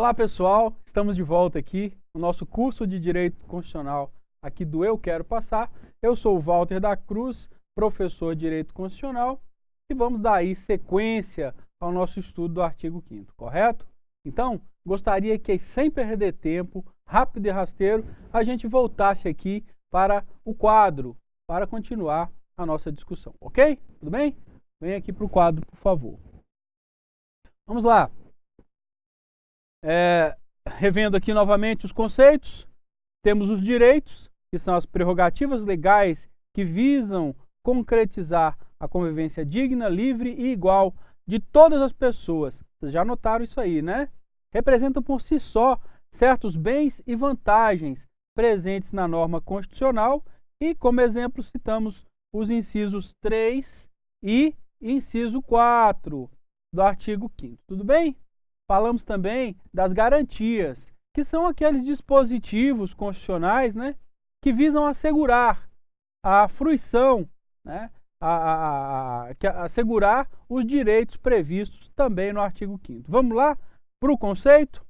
Olá pessoal, estamos de volta aqui no nosso curso de Direito Constitucional aqui do Eu Quero Passar. Eu sou o Walter da Cruz, professor de Direito Constitucional, e vamos dar aí sequência ao nosso estudo do artigo 5º, correto? Então, gostaria que, sem perder tempo, rápido e rasteiro, a gente voltasse aqui para o quadro, para continuar a nossa discussão, ok? Tudo bem? Vem aqui para o quadro, por favor. Vamos lá. Revendo aqui novamente os conceitos, temos os direitos, que são as prerrogativas legais que visam concretizar a convivência digna, livre e igual de todas as pessoas. Vocês já notaram isso aí, né? Representam por si só certos bens e vantagens presentes na norma constitucional e, como exemplo, citamos os incisos 3 e inciso 4 do artigo 5º. Tudo bem? Falamos também das garantias, que são aqueles dispositivos constitucionais, né, que visam assegurar a fruição, né, assegurar os direitos previstos também no artigo 5º. Vamos lá para o conceito?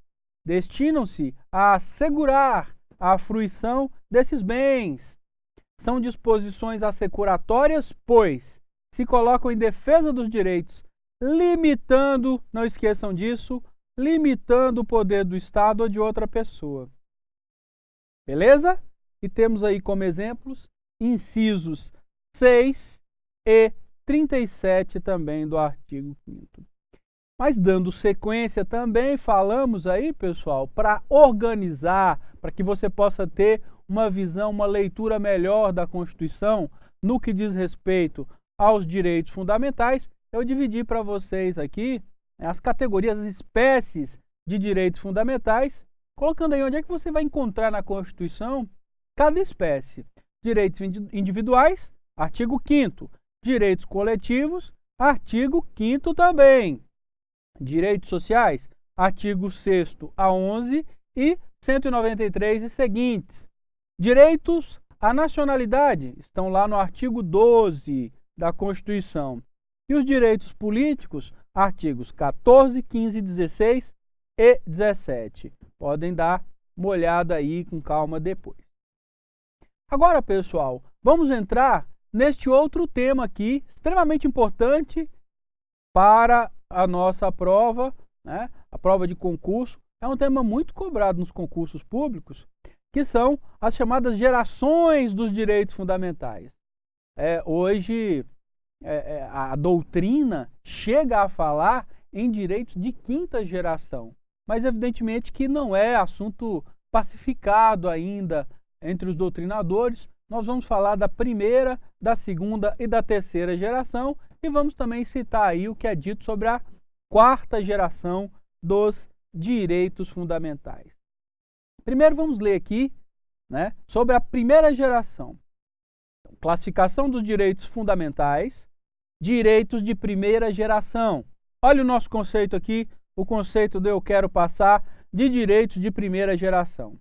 Destinam-se a assegurar a fruição desses bens. São disposições assecuratórias, pois se colocam em defesa dos direitos, limitando, não esqueçam disso, limitando o poder do Estado ou de outra pessoa. Beleza? E temos aí como exemplos incisos 6 e 37 também do artigo 5º. Mas dando sequência também, falamos aí, pessoal, para organizar, para que você possa ter uma visão, uma leitura melhor da Constituição no que diz respeito aos direitos fundamentais, eu dividi para vocês aqui as categorias, as espécies de direitos fundamentais, colocando aí onde é que você vai encontrar na Constituição cada espécie. Direitos individuais, artigo 5º. Direitos coletivos, artigo 5º também. Direitos sociais, artigo 6º a 11 e 193 e seguintes. Direitos à nacionalidade estão lá no artigo 12 da Constituição. E os direitos políticos, artigos 14, 15, 16 e 17. Podem dar uma olhada aí com calma depois. Agora, pessoal, vamos entrar neste outro tema aqui, extremamente importante para a nossa prova, né? A prova de concurso. É um tema muito cobrado nos concursos públicos, que são as chamadas gerações dos direitos fundamentais. Hoje, a doutrina chega a falar em direitos de quinta geração, mas evidentemente que não é assunto pacificado ainda entre os doutrinadores. Nós vamos falar da primeira, da segunda e da terceira geração e vamos também citar aí o que é dito sobre a quarta geração dos direitos fundamentais. Primeiro vamos ler aqui, né, sobre a primeira geração. Classificação dos direitos fundamentais. Direitos de primeira geração. Olha o nosso conceito aqui, o conceito do Eu Quero Passar de direitos de primeira geração.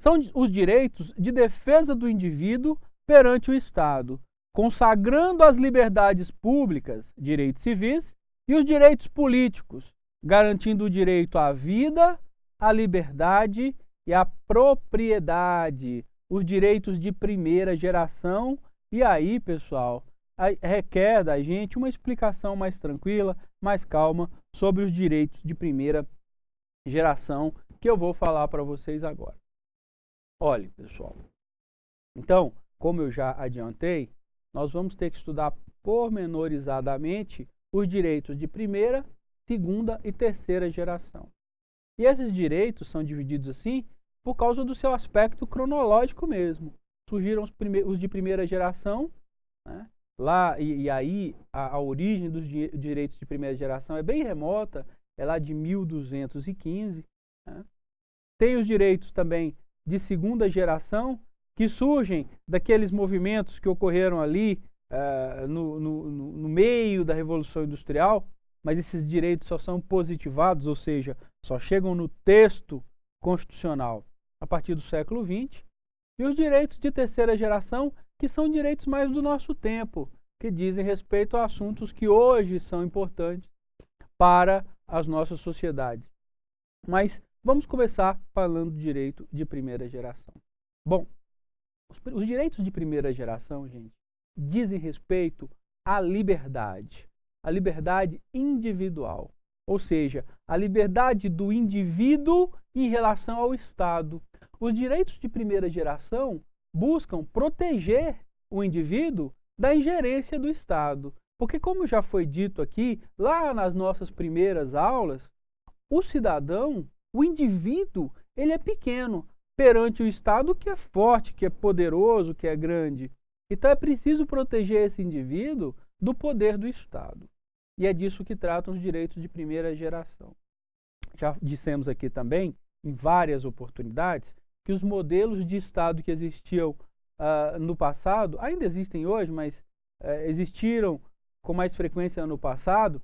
São os direitos de defesa do indivíduo perante o Estado, consagrando as liberdades públicas, direitos civis, e os direitos políticos, garantindo o direito à vida, à liberdade e à propriedade. Os direitos de primeira geração. E aí, pessoal, requer da gente uma explicação mais tranquila, mais calma sobre os direitos de primeira geração que eu vou falar para vocês agora. Olha, pessoal, então, como eu já adiantei, nós vamos ter que estudar pormenorizadamente os direitos de primeira, segunda e terceira geração. E esses direitos são divididos assim por causa do seu aspecto cronológico mesmo. Surgiram os de primeira geração, né? Lá, e aí a origem dos direitos de primeira geração é bem remota, é lá de 1215. Né? Tem os direitos também de segunda geração, que surgem daqueles movimentos que ocorreram ali no meio da Revolução Industrial, mas esses direitos só são positivados, ou seja, só chegam no texto constitucional a partir do século XX. E os direitos de terceira geração, que são direitos mais do nosso tempo, que dizem respeito a assuntos que hoje são importantes para as nossas sociedades. Mas vamos começar falando do direito de primeira geração. Bom, os direitos de primeira geração, gente, dizem respeito à liberdade individual, ou seja, a liberdade do indivíduo em relação ao Estado. Os direitos de primeira geração buscam proteger o indivíduo da ingerência do Estado. Porque, como já foi dito aqui, lá nas nossas primeiras aulas, o cidadão, o indivíduo, ele é pequeno perante o Estado, que é forte, que é poderoso, que é grande. Então é preciso proteger esse indivíduo do poder do Estado. E é disso que tratam os direitos de primeira geração. Já dissemos aqui também, em várias oportunidades, que os modelos de Estado que existiam no passado, ainda existem hoje, mas existiram com mais frequência no passado,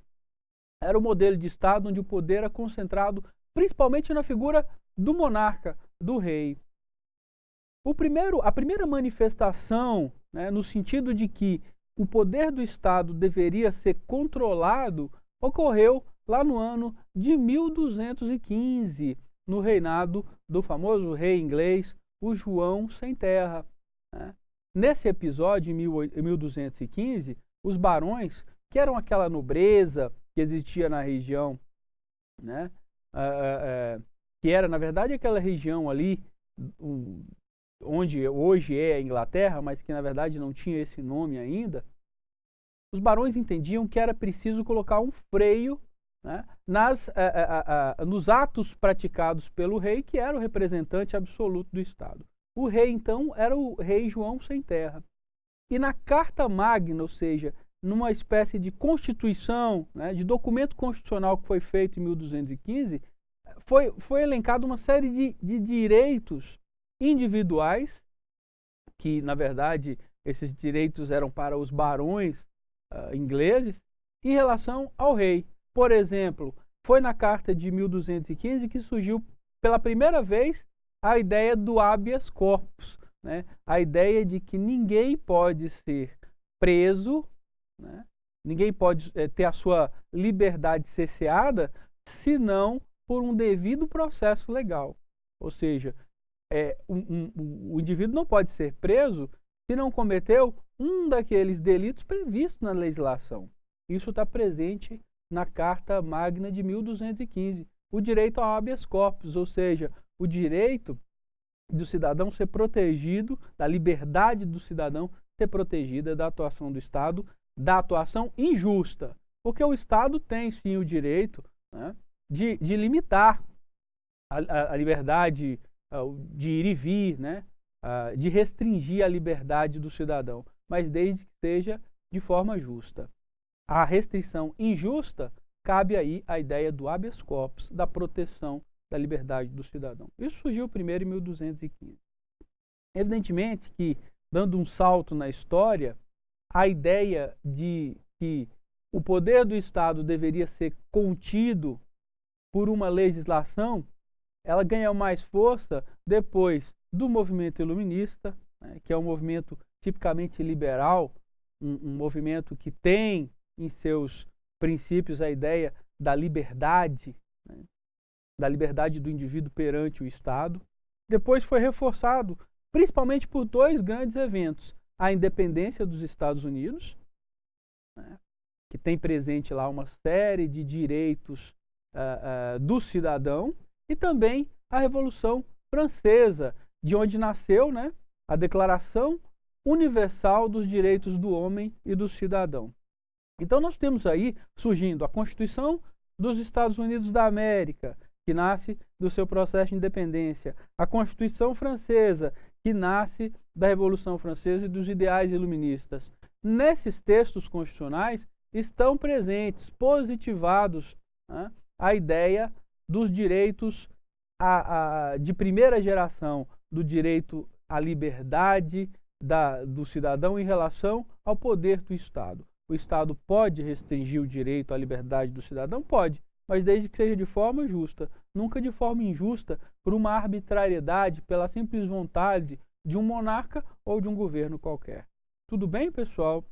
era o modelo de Estado onde o poder era concentrado principalmente na figura do monarca, do rei. A primeira manifestação, né, no sentido de que o poder do Estado deveria ser controlado, ocorreu lá no ano de 1215, no reinado do famoso rei inglês, o João Sem Terra. Né? Nesse episódio, em 1215, os barões, que eram aquela nobreza que existia na região, né? Que era, na verdade, aquela região ali, onde hoje é a Inglaterra, mas que na verdade não tinha esse nome ainda, os barões entendiam que era preciso colocar um freio, né, nos atos praticados pelo rei, que era o representante absoluto do Estado. O rei, então, era o rei João Sem Terra. E na Carta Magna, ou seja, numa espécie de constituição, né, de documento constitucional que foi feito em 1215, foi elencada uma série de direitos individuais, que na verdade esses direitos eram para os barões ingleses, em relação ao rei. Por exemplo, foi na Carta de 1215 que surgiu pela primeira vez a ideia do habeas corpus, né? A ideia de que ninguém pode ser preso, né? Ninguém pode ter a sua liberdade cerceada, senão por um devido processo legal. Ou seja, o indivíduo não pode ser preso se não cometeu um daqueles delitos previstos na legislação. Isso está presente na Carta Magna de 1215. O direito ao habeas corpus, ou seja, o direito do cidadão ser protegido, da liberdade do cidadão ser protegida da atuação do Estado, da atuação injusta. Porque o Estado tem sim o direito, né, de limitar a liberdade de ir e vir, né, de restringir a liberdade do cidadão, mas desde que seja de forma justa. A restrição injusta, cabe aí a ideia do habeas corpus, da proteção da liberdade do cidadão. Isso surgiu primeiro em 1215. Evidentemente que, dando um salto na história, a ideia de que o poder do Estado deveria ser contido por uma legislação, ela ganha mais força depois do movimento iluminista, né, que é um movimento tipicamente liberal, um movimento que tem em seus princípios a ideia da liberdade, né, da liberdade do indivíduo perante o Estado. Depois foi reforçado principalmente por dois grandes eventos: a independência dos Estados Unidos, né, que tem presente lá uma série de direitos do cidadão, e também a Revolução Francesa, de onde nasceu, né, a Declaração Universal dos Direitos do Homem e do Cidadão. Então nós temos aí surgindo a Constituição dos Estados Unidos da América, que nasce do seu processo de independência, a Constituição Francesa, que nasce da Revolução Francesa e dos ideais iluministas. Nesses textos constitucionais estão presentes, positivados, né, a ideia dos direitos de primeira geração, do direito à liberdade do cidadão em relação ao poder do Estado. O Estado pode restringir o direito à liberdade do cidadão? Pode, mas desde que seja de forma justa, nunca de forma injusta, por uma arbitrariedade, pela simples vontade de um monarca ou de um governo qualquer. Tudo bem, pessoal?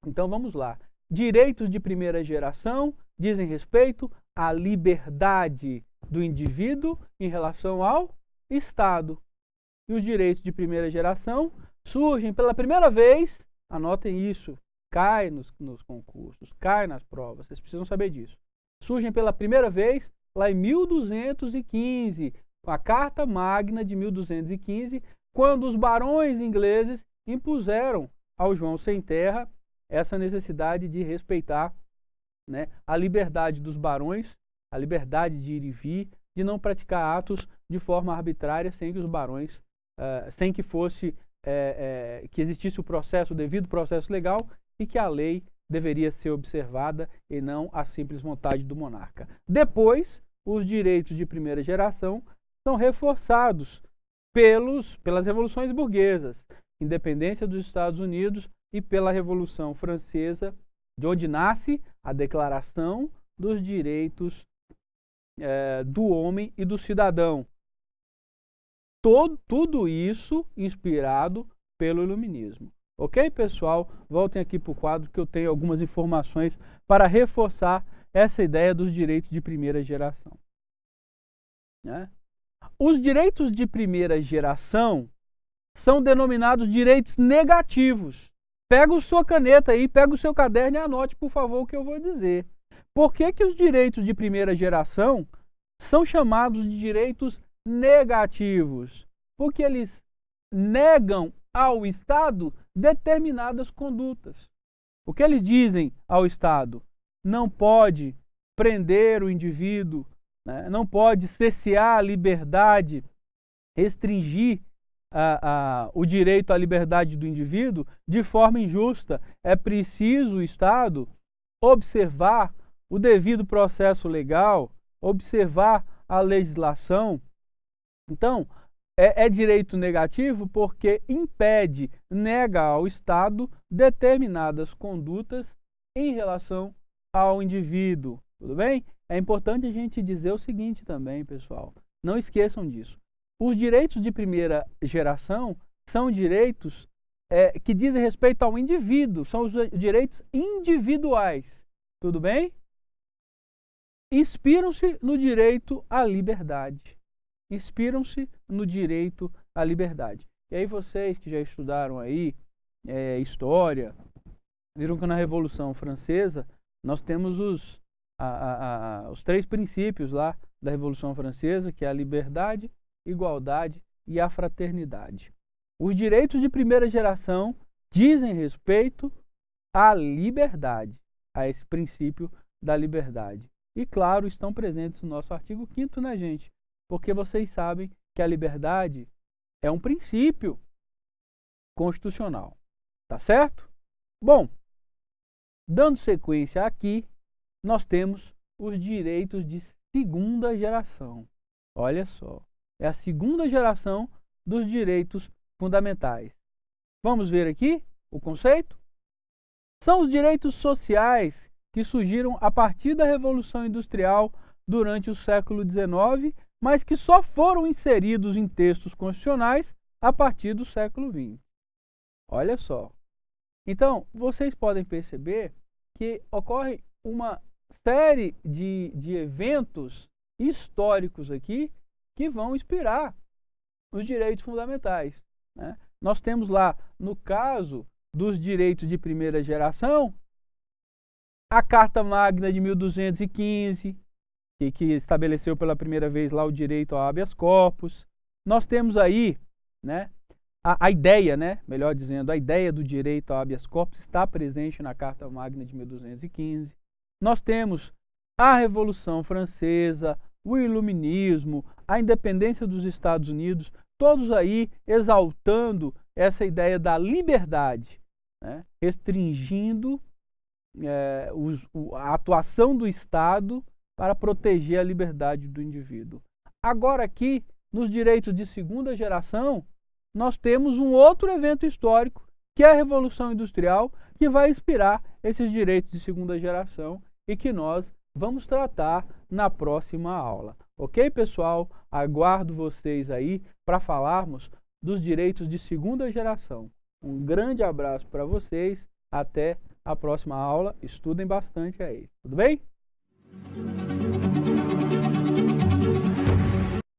Então vamos lá. Direitos de primeira geração dizem respeito à liberdade do indivíduo em relação ao Estado. E os direitos de primeira geração surgem pela primeira vez, anotem isso, cai nos concursos, cai nas provas, vocês precisam saber disso. Surgem pela primeira vez lá em 1215, com a Carta Magna de 1215, quando os barões ingleses impuseram ao João Sem Terra essa necessidade de respeitar, né, a liberdade dos barões, a liberdade de ir e vir, de não praticar atos de forma arbitrária sem que os barões, sem que fosse, que existisse o devido processo legal e que a lei deveria ser observada e não a simples vontade do monarca. Depois, os direitos de primeira geração são reforçados pelas revoluções burguesas, independência dos Estados Unidos e pela Revolução Francesa, de onde nasce a Declaração dos Direitos do Homem e do Cidadão. Tudo isso inspirado pelo Iluminismo. Ok, pessoal? Voltem aqui para o quadro que eu tenho algumas informações para reforçar essa ideia dos direitos de primeira geração. Né? Os direitos de primeira geração são denominados direitos negativos. Pega a sua caneta aí, pega o seu caderno e anote, por favor, o que eu vou dizer. Por que os direitos de primeira geração são chamados de direitos negativos? Porque eles negam ao Estado determinadas condutas. O que eles dizem ao Estado? Não pode prender o indivíduo, né? Não pode cercear a liberdade, restringir o direito à liberdade do indivíduo de forma injusta. É preciso o Estado observar o devido processo legal, observar a legislação. Então, é direito negativo porque impede, nega ao Estado determinadas condutas em relação ao indivíduo. Tudo bem? É importante a gente dizer o seguinte também, pessoal. Não esqueçam disso. Os direitos de primeira geração são direitos que dizem respeito ao indivíduo, são os direitos individuais. Tudo bem? Inspiram-se no direito à liberdade. Inspiram-se no direito à liberdade. E aí vocês que já estudaram aí história, viram que na Revolução Francesa nós temos os 3 princípios lá da Revolução Francesa, que é a liberdade, igualdade e a fraternidade. Os direitos de primeira geração dizem respeito à liberdade, a esse princípio da liberdade. E, claro, estão presentes no nosso artigo 5º, né, gente? Porque vocês sabem que a liberdade é um princípio constitucional. Tá certo? Bom, dando sequência aqui, nós temos os direitos de segunda geração. Olha só, é a segunda geração dos direitos fundamentais. Vamos ver aqui o conceito? São os direitos sociais que surgiram a partir da Revolução Industrial durante o século XIX, mas que só foram inseridos em textos constitucionais a partir do século XX. Olha só. Então, vocês podem perceber que ocorre uma série de eventos históricos aqui que vão inspirar os direitos fundamentais, né? Nós temos lá, no caso dos direitos de primeira geração, a Carta Magna de 1215, que estabeleceu pela primeira vez lá o direito ao habeas corpus. Nós temos aí, né, a ideia, né, melhor dizendo, a ideia do direito ao habeas corpus está presente na Carta Magna de 1215. Nós temos a Revolução Francesa, o Iluminismo, a independência dos Estados Unidos, todos aí exaltando essa ideia da liberdade, né, restringindo a atuação do Estado para proteger a liberdade do indivíduo. Agora aqui, nos direitos de segunda geração, nós temos um outro evento histórico, que é a Revolução Industrial, que vai inspirar esses direitos de segunda geração e que nós vamos tratar na próxima aula. Ok, pessoal? Aguardo vocês aí para falarmos dos direitos de segunda geração. Um grande abraço para vocês. Até a próxima aula. Estudem bastante aí. Tudo bem?